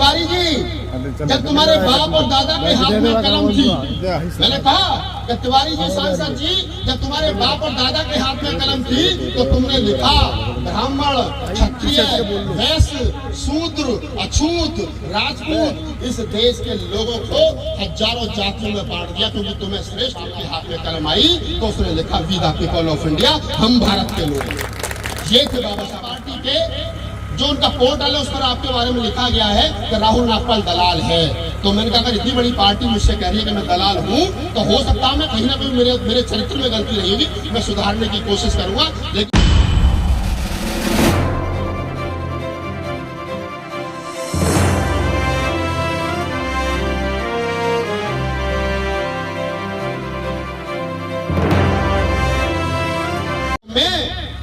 तिवारी जी, जब तुम्हारे बाप और दादा के हाथ में कलम थी, मैंने कहा कि तिवारी जी सांसद जी, जब तुम्हारे बाप और दादा के हाथ में कलम थी तो तुमने लिखा ब्राह्मण, क्षत्रिय, वैश्य, शूद्र, अछूत, राजपूत, इस देश के लोगों को हजारों जातियों में बांट दिया क्योंकि तुम्हें श्रेष्ठ के हाथ में कलम आई तो उसने लिखा we the people of India, हम भारत के लोग। ये थे बाबा साहब पार्टी के जो उनका पोर्टल है उस पर आपके बारे में लिखा गया है कि राहुल नागपाल दलाल है। तो मैंने कहा अगर इतनी बड़ी पार्टी मुझसे कह रही है कि मैं दलाल हूं तो हो सकता है मैं कहीं ना कहीं मेरे चरित्र में गलती रही होगी, मैं सुधारने की कोशिश करूंगा। लेकिन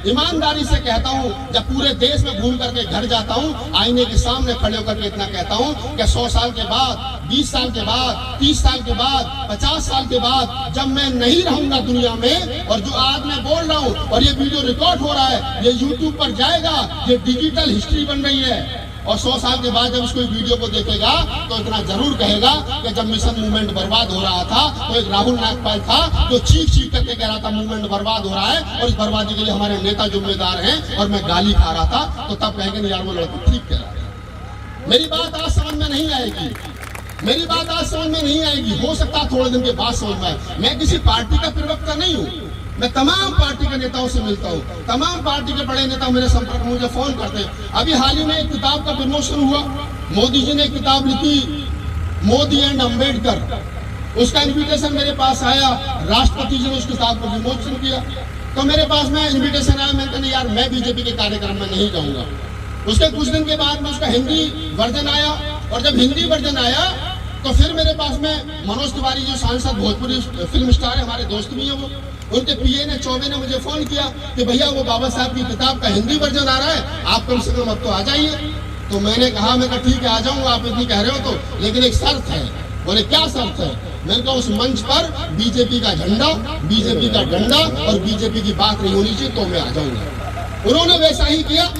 ईमानदारी से कहता हूँ, जब पूरे देश में घूम करके घर जाता हूँ, आईने के सामने खड़े होकर के इतना कहता हूँ कि 100 साल के बाद, 20 साल के बाद, 30 साल के बाद, 50 साल के बाद जब मैं नहीं रहूंगा दुनिया में, और जो आज मैं बोल रहा हूँ और ये वीडियो रिकॉर्ड हो रहा है, ये यूट्यूब पर जाएगा, ये डिजिटल हिस्ट्री बन रही है, और 100 साल के बाद जब इसको वीडियो को देखेगा तो इतना जरूर कहेगा कि जब मिशन मूवमेंट बर्बाद हो रहा था तो एक राहुल नागपाल था जो चीख करके कह रहा था मूवमेंट बर्बाद हो रहा है और इस बर्बादी के लिए हमारे नेता जिम्मेदार हैं, और मैं गाली खा रहा था, तो तब कहेंगे नहीं यार वो लड़का ठीक कह रहा है। मेरी बात आज समझ में नहीं आएगी, मेरी बात आज समझ में नहीं आएगी, हो सकता है थोड़े दिन के बाद समझ में आए। मैं किसी पार्टी का प्रवक्ता नहीं हूँ, मैं तमाम पार्टी के नेताओं से मिलता हूँ, तमाम पार्टी के बड़े नेता मेरे संपर्क में मुझे फोन करते हैं। अभी हाल ही में एक किताब का प्रमोशन हुआ, मोदी जी ने एक किताब लिखी मोदी एंड अम्बेडकर, उसका इन्विटेशन मेरे पास आया, राष्ट्रपति जी ने उस किताब को विमोचन किया, तो मेरे पास में इन्विटेशन आया। मैंने कहा यार मैं बीजेपी के कार्यक्रम में नहीं जाऊंगा। उसके कुछ दिन के बाद में उसका हिंदी वर्जन आया, और जब हिंदी वर्जन आया तो फिर मेरे पास में मनोज तिवारी जो सांसद भोजपुरी फिल्म स्टार है, हमारे दोस्त भी है, वो उनके पीए ने चौबे ने मुझे फोन किया कि भैया वो बाबा साहब की किताब का हिंदी वर्जन आ रहा है, आप कम से कम अब तो आ जाइए। तो मैंने कहा ठीक है आ जाऊंगा, आप इतनी कह रहे हो तो, लेकिन एक शर्त है। बोले क्या शर्त है? मैंने कहा उस मंच पर बीजेपी का झंडा, बीजेपी का डंडा और बीजेपी की बात नहीं होनी चाहिए तो मैं आ जाऊंगा। उन्होंने वैसा ही किया,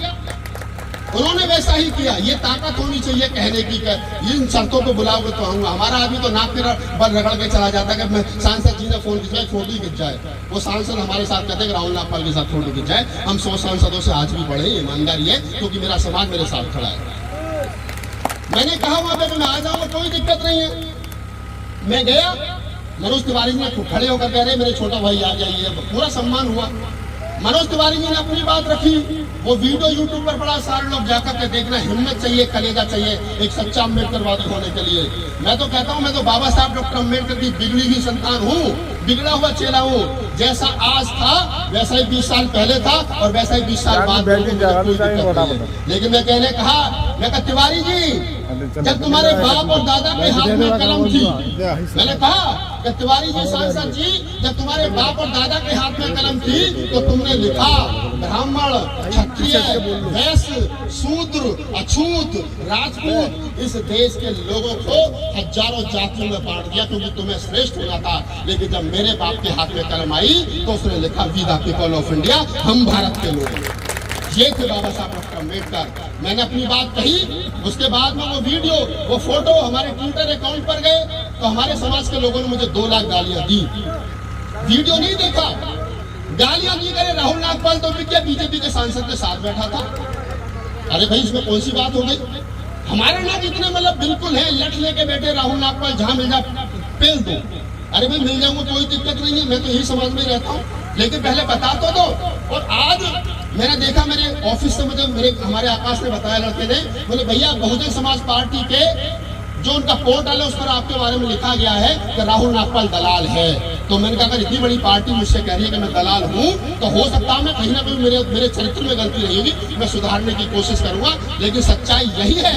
उन्होंने वैसा ही किया। ये ताकत होनी चाहिए कहने की कि इन शर्तों को बुलाओगे तो आऊंगा। हमारा आदमी तो नाक के बल रगड़ के चला जाता है कि मैं सांसद जी ने फोन खिंचाए, फोटो ही खिंच जाए। वो सांसद हमारे साथ कहते हैं राहुल नागपाल के साथ फोटो खिंच जाए। हम 100 सांसदों से आज भी बड़े ईमानदारी है क्योंकि मेरा समाज मेरे साथ खड़ा है। मैंने कहा वहां पे मैं आ जाऊंगा, कोई दिक्कत नहीं है। मैं गया, मनोज तिवारी ने खड़े होकर कह रहे मेरे छोटा भाई आ जाइए, पूरा सम्मान हुआ। मनोज तिवारी जी ने अपनी बात रखी, वो वीडियो यूट्यूब पर बड़ा सारे लोग जाकर के देखना, हिम्मत चाहिए, कलेजा चाहिए एक सच्चा अम्बेडकरवादी होने के लिए। मैं तो कहता हूँ मैं तो बाबा साहब डॉक्टर अम्बेडकर की बिगड़ी हुई संतान हूँ, बिगड़ा हुआ चेला हूँ। जैसा आज था वैसा ही 20 साल पहले था और वैसा ही 20 साल बाद। लेकिन मैं कहने कहा, मैं कहा तिवारी जी जब तुम्हारे बाप और दादा के हाथ में कलम थी, मैंने कहा कि तिवारी जी सांसद जी, जब तुम्हारे बाप और दादा के हाथ में कलम थी तो तुमने लिखा ब्राह्मण, क्षत्रिय, वैश्य, शूद्र, अछूत, राजपूत, इस देश के लोगों को हजारों जातियों में बांट दिया क्योंकि तुम्हें श्रेष्ठ होना था। लेकिन जब मेरे बाप के हाथ में कलम आई तो उसने लिखा we the people of India, हम भारत के लोग। ये थे बाबा साहब डॉक्टर अम्बेडकर। मैंने अपनी बात कही, उसके बाद में वो वीडियो, वो फोटो हमारे ट्विटर अकाउंट पर गए तो हमारे समाज के लोगों ने मुझे 2 लाख गालियां दी। वीडियो नहीं देखा, गालियां दी गए। राहुल नागपाल तो क्या बीजेपी के सांसद के साथ बैठा था। अरे भाई इसमें कौन सी बात हो गई? हमारे लोग इतने मतलब बिल्कुल है, लठ लेके बैठे, राहुल नागपाल जहां मिल जा पेल दो। अरे भाई मिल जाऊंगा, कोई दिक्कत नहीं है, मैं तो यही समाज में रहता हूँ, लेकिन पहले बता तो दो। और आज मैंने देखा, मेरे ऑफिस से मुझे हमारे आकाश ने बताया, लड़के ने, बोले भैया बहुजन समाज पार्टी के जो उनका पोर्टल है उस पर आपके बारे में लिखा गया है कि राहुल नागपाल दलाल है। तो मैंने कहा अगर इतनी बड़ी पार्टी मुझसे कह रही है कि मैं दलाल हूँ तो हो सकता है मैं कहीं ना कहीं मेरे चरित्र में गलती रही होगी, मैं सुधारने की कोशिश करूंगा। लेकिन सच्चाई यही है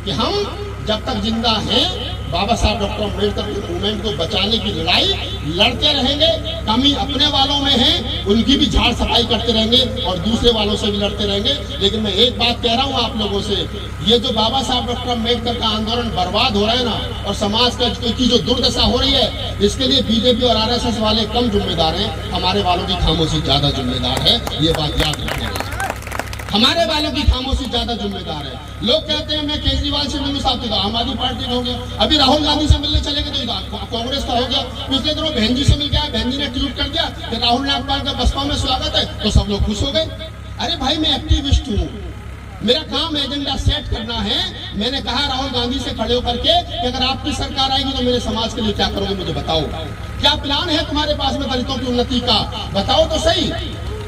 कि हम जब तक जिंदा हैं बाबा साहब डॉक्टर अम्बेडकर के मूवमेंट को बचाने की लड़ाई लड़ते रहेंगे। कमी अपने वालों में है, उनकी भी झाड़ सफाई करते रहेंगे और दूसरे वालों से भी लड़ते रहेंगे। लेकिन मैं एक बात कह रहा हूँ आप लोगों से, ये जो बाबा साहब डॉक्टर अम्बेडकर का आंदोलन बर्बाद हो रहा है ना, और समाज की जो दुर्दशा हो रही है, इसके लिए बीजेपी और आरएसएस वाले कम जिम्मेदार हैं, हमारे वालों की खामोशी ज्यादा जिम्मेदार है। ये बात याद रखना है। हमारे वालों की खामोशी ज्यादा जिम्मेदार है। लोग कहते हैं मैं केजरीवाल से मिलूं साहब, तो आम आदमी पार्टी का हो गया। अभी राहुल गांधी से मिलने चले गए तो कांग्रेस का हो गया। पिछले दिनों बहन जी से मिल गया, बहन जी ने ट्वीट कर दिया कि राहुल नागपाल का बसपा में स्वागत है, तो सब लोग खुश हो गए। अरे भाई मैं एक्टिविस्ट हूँ, मेरा काम एजेंडा सेट करना है। मैंने कहा राहुल गांधी से खड़े होकर के कि अगर आपकी सरकार आएगी तो मेरे समाज के लिए क्या करोगे, मुझे बताओ। क्या प्लान है तुम्हारे पास में दलितों की उन्नति का, बताओ तो सही।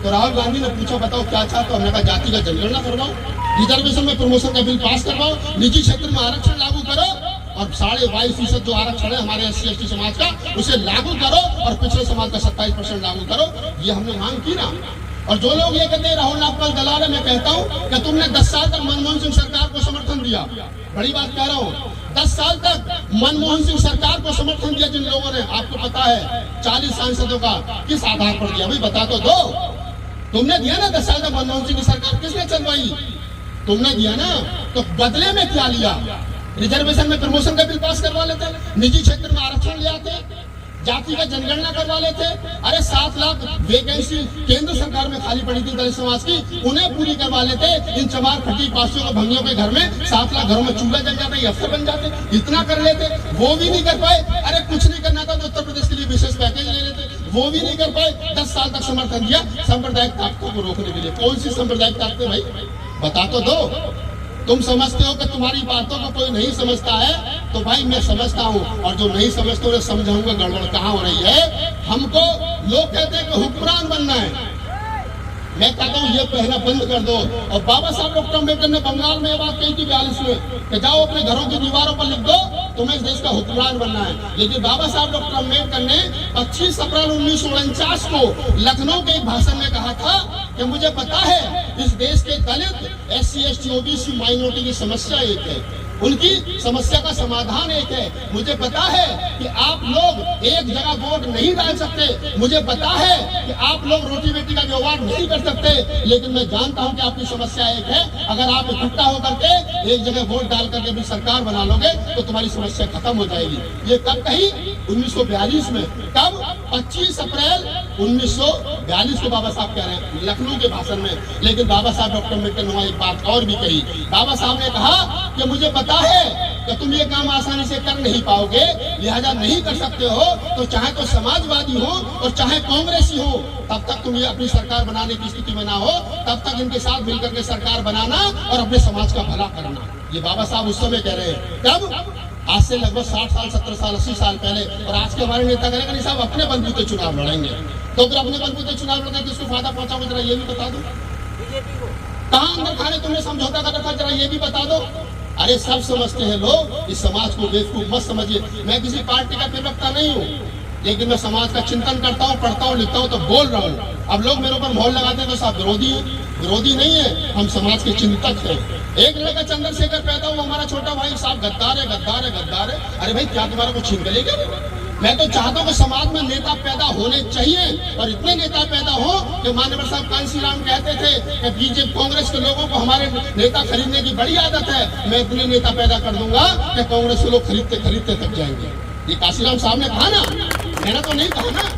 तो राहुल गांधी ने पूछा बताओ क्या चाहते हो, हमने कहा जाति का जनगणना करवाओ, रिजर्वेशन में प्रमोशन का बिल पास करवाओ, निजी क्षेत्र में आरक्षण लागू करो और 22.5% जो आरक्षण है हमारे SC/ST समाज का उसे लागू करो और पिछड़े समाज का 27% लागू करो। ये हमने मांग की ना। और जो लोग ये कहते हैं राहुल नागपाल दलाल है, मैं कहता हूं कि तुमने 10 साल तक मनमोहन सिंह सरकार को समर्थन दिया। बड़ी बात कह रहा हूं, 10 साल तक मनमोहन सिंह सरकार को समर्थन दिया जिन लोगों ने, आपको पता है 40 सांसदों का किस आधार पर दिया, भाई बता तो दो। तुमने दिया ना 10 साल तक मनमोहन सिंह की सरकार किसने चलवाई, तुमने दिया ना। तो बदले में क्या लिया, रिजर्वेशन में प्रमोशन का बिल पास करवा लेते, निजी क्षेत्र में आरक्षण ले आते, जाति का जनगणना करवा लेते। अरे 7 लाख वैकेंसी केंद्र सरकार में खाली पड़ी थी दलित समाज की, उन्हें पूरी करवा लेते। इन चमार खटी पासियों के भंगियों के घर में 7 लाख घरों में चूल्हा जल जाता, ये अफसर बन जाते, इतना कर लेते। वो भी नहीं कर पाए। अरे कुछ नहीं करना था तो उत्तर प्रदेश के लिए विशेष पैकेज ले लेते, वो भी नहीं कर पाए। 10 साल तक समर्थन दिया सांप्रदायिक ताकतों को रोकने के लिए। कौन सी सांप्रदायिक ताकतें भाई, बता तो दो। तुम समझते हो कि तुम्हारी बातों को कोई नहीं समझता है, तो भाई मैं समझता हूँ, और जो नहीं समझते उन्हें समझाऊंगा गड़बड़ कहाँ हो रही है। हमको लोग कहते हैं कि हुक्मरान बनना है, मैं कहता हूँ ये पहना बंद कर दो। और बाबा साहब डॉक्टर अम्बेडकर ने बंगाल में ये बात कही थी 42 में कि जाओ अपने घरों की दीवारों पर लिख दो तुम्हें इस देश का हुक्मरान बनना है। लेकिन बाबा साहब डॉक्टर अम्बेडकर ने 25 अप्रैल 1949 को लखनऊ के एक भाषण में कहा था कि मुझे पता है इस देश के दलित SC/ST OBC माइनॉरिटी की समस्या एक है, उनकी समस्या का समाधान एक है। मुझे पता है कि आप लोग एक जगह वोट नहीं डाल सकते, मुझे पता है कि आप लोग रोटी बेटी का व्यवहार नहीं कर सकते, लेकिन मैं जानता हूं कि आपकी समस्या एक है। अगर आप इकट्ठा होकर के एक जगह वोट डाल करके भी सरकार बना लोगे तो तुम्हारी समस्या खत्म हो जाएगी। ये कब कही, 1942 में। कब, 25 अप्रैल 1942 को बाबा साहब कह रहे हैं लखनऊ के भाषण में। लेकिन बाबा साहब डॉक्टर अम्बेडकर ने एक बात और भी कही। बाबा साहब ने कहा कि मुझे पता है कि तुम ये काम आसानी से कर नहीं पाओगे, लिहाजा नहीं कर सकते हो, तो चाहे तो समाजवादी हो और चाहे कांग्रेसी हो, तब तक तुम ये अपनी सरकार बनाने की स्थिति में ना हो, तब तक इनके साथ मिलकर के सरकार बनाना और अपने समाज का भला करना। ये बाबा साहब उस समय कह रहे हैं। कब, आज से लगभग 60 साल 70 साल 80 साल पहले। और आज के हमारे नेता करेगा नहीं साहब अपने बलबूते चुनाव लड़ेंगे, तो फिर अपने बलबूते चुनाव लड़ेंगे किसको फायदा पहुंचाओगे, जरा ये भी बता दो। कहां अंदर खाने तुमने समझौता कर रखा, जरा ये भी बता दो। अरे सब समझते हैं लोग, इस समाज को बेवकूफ मत समझिए। मैं किसी पार्टी का प्रवक्ता नहीं हूँ, लेकिन मैं समाज का चिंतन करता हूँ, पढ़ता हूँ, लिखता हूँ, तो बोल रहा हूँ। अब लोग मेरे ऊपर मोहर लगाते हैं तो साहब विरोधी है, विरोधी नहीं है, हम समाज के चिंतक हैं। एक लड़का चंद्रशेखर पैदा हुआ, हमारा छोटा भाई, साहब गद्दार है, गद्दार है, गद्दार है। अरे भाई क्या तुम्हारा को छीन गए क्या? मैं तो चाहता हूँ कि समाज में नेता पैदा होने चाहिए, और इतने नेता पैदा हो कि मान्यवर साहब कांशीराम कहते थे कि बीजेपी कांग्रेस के लोगों को हमारे नेता खरीदने की बड़ी आदत है। मैं इतने नेता पैदा कर दूंगा कि कांग्रेस के लोग खरीदते खरीदते थक जाएंगे। ये कांशीराम साहब ने कहा ना, मैंने तो नहीं कहा ना।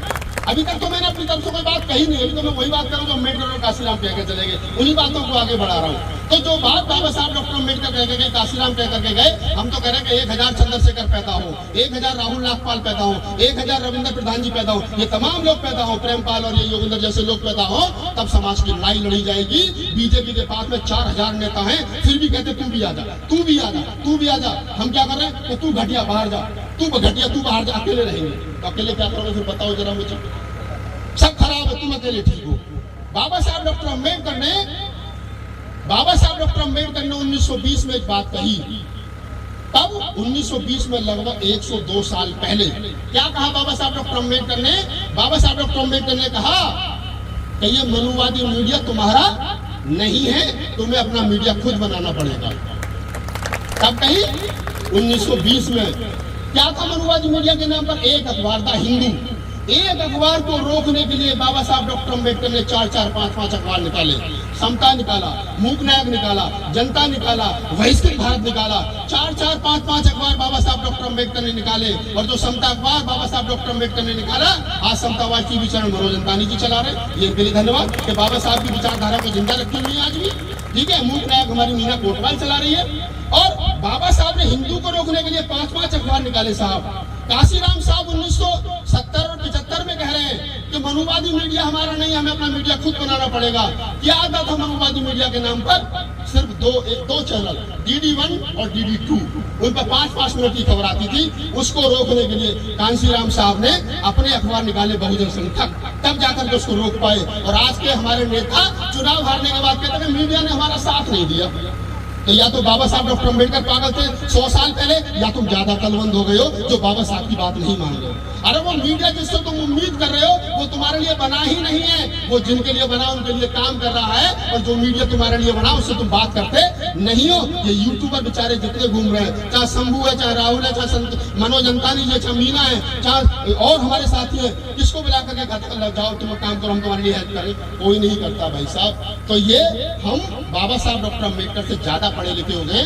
अभी तक तो मैंने अपनी तरफ से कोई बात कही नहीं, अभी तो मैं वही बात करूँ जो अम्बेडकर और कांशीराम कह के चले गए, उन्हीं बातों को आगे बढ़ा रहा हूँ। तो जो बात बाबा साहब डॉक्टर अम्बेडकर कह के गए, कांशीराम कह करके गए, हम तो कह रहे हैं कि 1000 चंद्रशेखर पैदा हो, 1000 राहुल नागपाल पैदा हो, 1000 रविंद्र प्रधान जी पैदा हो, ये तमाम लोग पैदा हो, प्रेमपाल और ये योगेंद्र जैसे लोग पैदा हो, तब समाज की लड़ाई लड़ी जाएगी। बीजेपी के पास में 4000 नेता हैं, फिर भी कहते तू भी आ जा, तू भी आ जा, तू भी आ जा। हम क्या कर रहे हैं कि तू घटिया बाहर जा, तू घटिया तू बाहर जा, अकेले रहेंगे। तो अकेले क्या करोगे फिर बताओ जरा मुझे, सब खराब है, तुम अकेले ठीक हो। बाबा साहब डॉक्टर अम्बेडकर ने 1920 में एक बात कही। तब 1920 में लगभग 102 साल पहले क्या कहा बाबा साहब डॉक्टर अम्बेडकर ने? बाबा साहब डॉक्टर अम्बेडकर ने कहा कि ये मनुवादी मीडिया तुम्हारा नहीं है, तुम्हें अपना मीडिया खुद बनाना पड़ेगा। तब कही 1920 में क्या था मनुवादी मीडिया के नाम पर? एक अखबार था हिंदू, एक अखबार को रोकने के लिए बाबा साहब डॉक्टर अम्बेडकर ने 4-4, 5-5 अखबार निकाले। समता निकाला, मूक नायक निकाला, जनता निकाला, बहिष्कृत भारत निकाला। 4-4, 5-5 अखबार बाबा साहब डॉक्टर अम्बेडकर ने निकाले। और जो समता अखबार बाबा साहब डॉक्टर अम्बेडकर ने निकाला, आज समतावाद की विचार मनोज अंतानी जी चला रहे। ये इनके लिए धन्यवाद कि बाबा साहब की विचारधारा को जिंदा रखी हुई है आज भी। ठीक है, मूक नायक हमारी मीना कोटवाल चला रही है। और बाबा साहब ने हिंदू को रोकने के लिए 5-5 अखबार निकाले साहब। काशीराम साहब 1970 और 75 में कह रहे हैं कि मनुवादी मीडिया हमारा नहीं, हमें अपना मीडिया खुद बनाना पड़ेगा। क्या आता था मनुवादी मीडिया के नाम पर? सिर्फ दो चैनल, DD1 और DD2, उन पर 5-5 मिनट की खबर आती थी। उसको रोकने के लिए कांशीराम साहब ने अपने अखबार निकाले, बहुजन संघटक, तब जाकर के उसको रोक पाए। और आज के हमारे नेता चुनाव हारने के बाद कहते हैं मीडिया ने हमारा साथ नहीं दिया। तो या तो बाबा साहब डॉक्टर अम्बेडकर पागल थे 100 साल पहले, या तुम ज्यादा कलवंद हो गए हो जो बाबा साहब की बात नहीं मान रहे हो। अरे वो मीडिया जिससे तुम उम्मीद कर रहे हो वो तुम्हारे लिए बना ही नहीं है। वो जिनके लिए बना उनके लिए काम कर रहा है, और जो मीडिया तुम्हारे लिए बना उससे तुम बात करते नहीं हो। ये यूट्यूबर बेचारे जितने घूम रहे हैं, चाहे शंभू है, चाहे राहुल है, चाहे मनोज अंतानी जी, चाहे मीना है, चाहे और हमारे साथी हैं, किसको बुला करके कहते हैं जाओ तुम काम करो, हम तुम्हारे लिए हेल्प करें? कोई नहीं करता भाई साहब। तो ये हम बाबा साहब डॉक्टर अम्बेडकर से ज्यादा पढ़े लिखे हो गए।